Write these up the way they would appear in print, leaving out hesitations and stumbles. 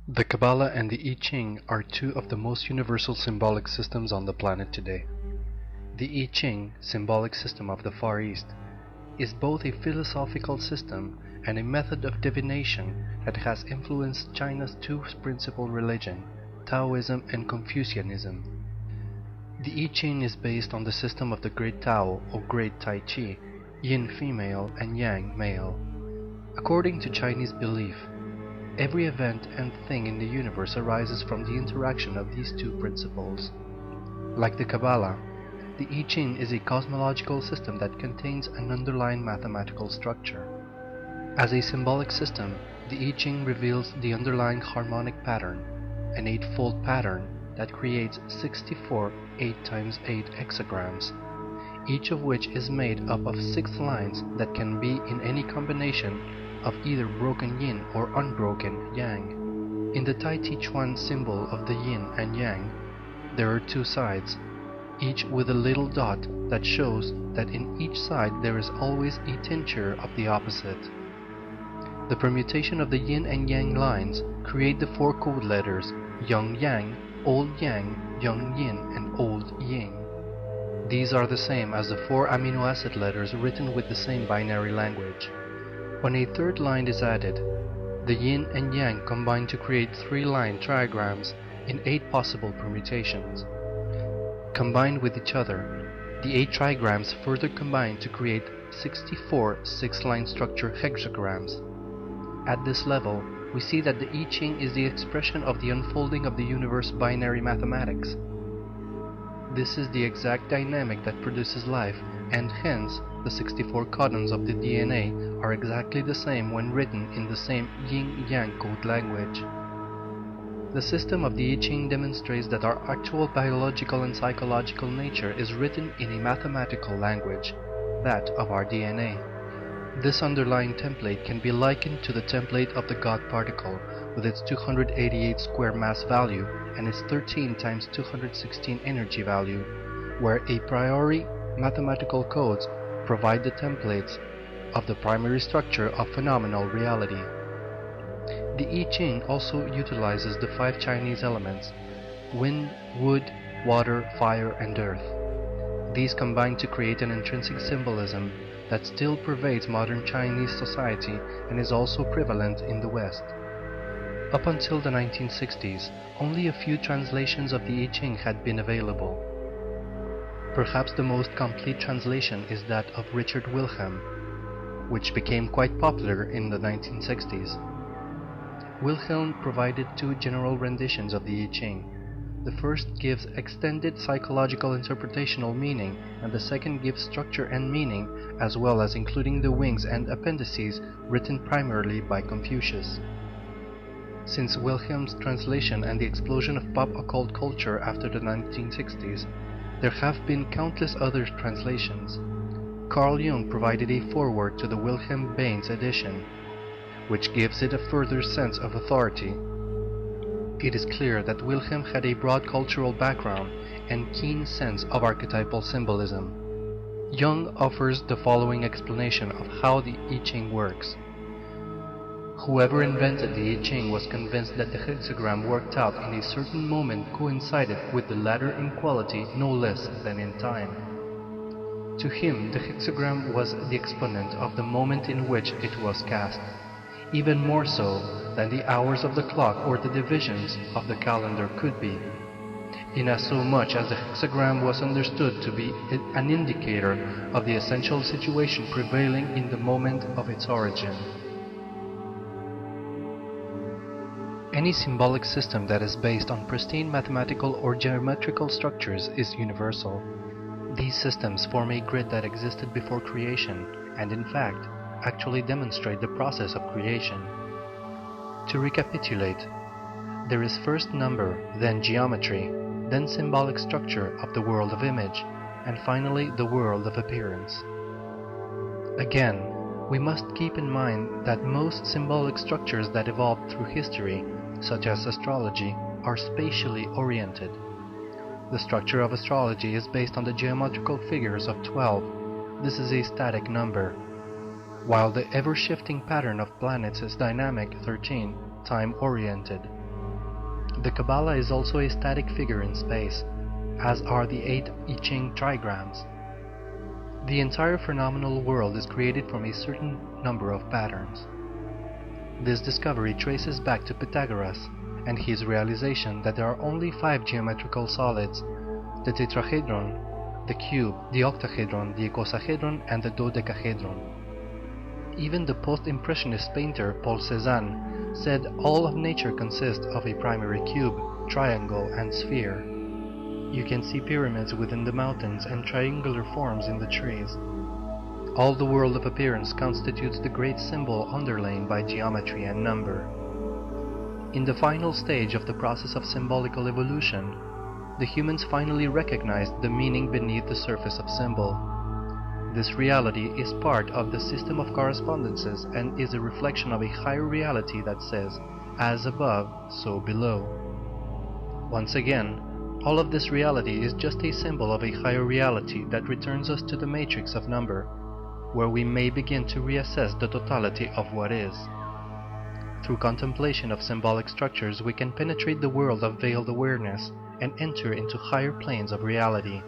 The Kabbalah and the I Ching are two of the most universal symbolic systems on the planet today. The I Ching, symbolic system of the Far East, is both a philosophical system and a method of divination that has influenced China's two principal religions, Taoism and Confucianism. The I Ching is based on the system of the Great Tao or Great Tai Chi, Yin female and Yang male. According to Chinese belief, every event and thing in the universe arises from the interaction of these two principles. Like the Kabbalah, the I Ching is a cosmological system that contains an underlying mathematical structure. As a symbolic system, the I Ching reveals the underlying harmonic pattern, an eightfold pattern that creates 64 8x8 hexagrams, each of which is made up of 6 lines that can be in any combination of either broken yin or unbroken yang. In the Tai Chi Chuan symbol of the yin and yang, there are 2 sides, each with a little dot that shows that in each side there is always a tincture of the opposite. The permutation of the yin and yang lines create the 4 code letters Young Yang, Old Yang, Young Yin, and Old Yin. These are the same as the 4 amino acid letters written with the same binary language. When a third line is added, the yin and yang combine to create 3-line trigrams in 8 possible permutations. Combined with each other, the 8 trigrams further combine to create 64 6-line structure hexagrams. At this level, we see that the I Ching is the expression of the unfolding of the universe binary mathematics. This is the exact dynamic that produces life, and hence the 64 codons of the DNA are exactly the same when written in the same yin-yang code language. The system of the I Ching demonstrates that our actual biological and psychological nature is written in a mathematical language, that of our DNA. This underlying template can be likened to the template of the God particle, with its 288 square mass value and its 13 times 216 energy value, where a priori mathematical codes provide the templates of the primary structure of phenomenal reality. The I Ching also utilizes the 5 Chinese elements: wind, wood, water, fire, and earth. These combine to create an intrinsic symbolism that still pervades modern Chinese society and is also prevalent in the West. Up until the 1960s, only a few translations of the I Ching had been available. Perhaps the most complete translation is that of Richard Wilhelm, which became quite popular in the 1960s. Wilhelm provided 2 general renditions of the I Ching. The first gives extended psychological interpretational meaning, and the second gives structure and meaning, as well as including the wings and appendices written primarily by Confucius. Since Wilhelm's translation and the explosion of pop occult culture after the 1960s, there have been countless other translations. Carl Jung provided a foreword to the Wilhelm Baines edition, which gives it a further sense of authority. It is clear that Wilhelm had a broad cultural background and keen sense of archetypal symbolism. Jung offers the following explanation of how the I Ching works. Whoever invented the I Ching was convinced that the hexagram worked out in a certain moment coincided with the latter in quality no less than in time. To him, the hexagram was the exponent of the moment in which it was cast, even more so than the hours of the clock or the divisions of the calendar could be, inasmuch as the hexagram was understood to be an indicator of the essential situation prevailing in the moment of its origin. Any symbolic system that is based on pristine mathematical or geometrical structures is universal. These systems form a grid that existed before creation, and in fact, actually demonstrate the process of creation. To recapitulate, there is first number, then geometry, then symbolic structure of the world of image, and finally the world of appearance. Again, we must keep in mind that most symbolic structures that evolved through history, such as astrology, are spatially oriented. The structure of astrology is based on the geometrical figures of 12. This is a static number, while the ever-shifting pattern of planets is dynamic, 13, time-oriented. The Kabbalah is also a static figure in space, as are the 8 I Ching trigrams. The entire phenomenal world is created from a certain number of patterns. This discovery traces back to Pythagoras and his realization that there are only 5 geometrical solids: the tetrahedron, the cube, the octahedron, the icosahedron, and the dodecahedron. Even the post-impressionist painter Paul Cézanne said all of nature consists of a primary cube, triangle, and sphere. You can see pyramids within the mountains and triangular forms in the trees. All the world of appearance constitutes the great symbol underlain by geometry and number. In the final stage of the process of symbolical evolution, the humans finally recognized the meaning beneath the surface of symbol. This reality is part of the system of correspondences and is a reflection of a higher reality that says, as above, so below. Once again, all of this reality is just a symbol of a higher reality that returns us to the matrix of number, where we may begin to reassess the totality of what is. Through contemplation of symbolic structures, we can penetrate the world of veiled awareness and enter into higher planes of reality.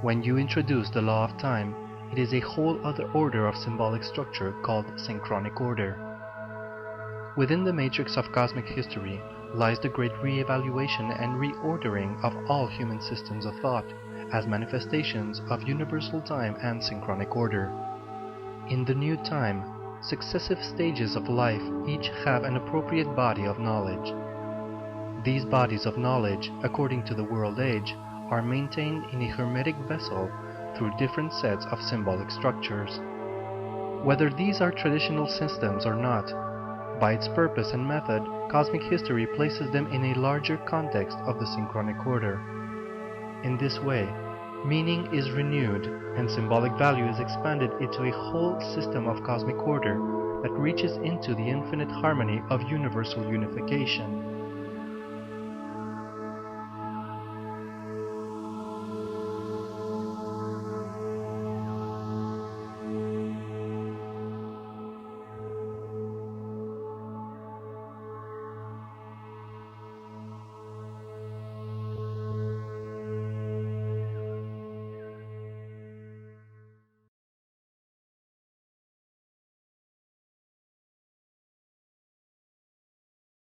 When you introduce the law of time, it is a whole other order of symbolic structure called synchronic order. Within the matrix of cosmic history lies the great re-evaluation and reordering of all human systems of thought as manifestations of universal time and synchronic order. In the new time, successive stages of life each have an appropriate body of knowledge. These bodies of knowledge, according to the world age, are maintained in a hermetic vessel through different sets of symbolic structures. Whether these are traditional systems or not, by its purpose and method, cosmic history places them in a larger context of the synchronic order. In this way, meaning is renewed and symbolic value is expanded into a whole system of cosmic order that reaches into the infinite harmony of universal unification.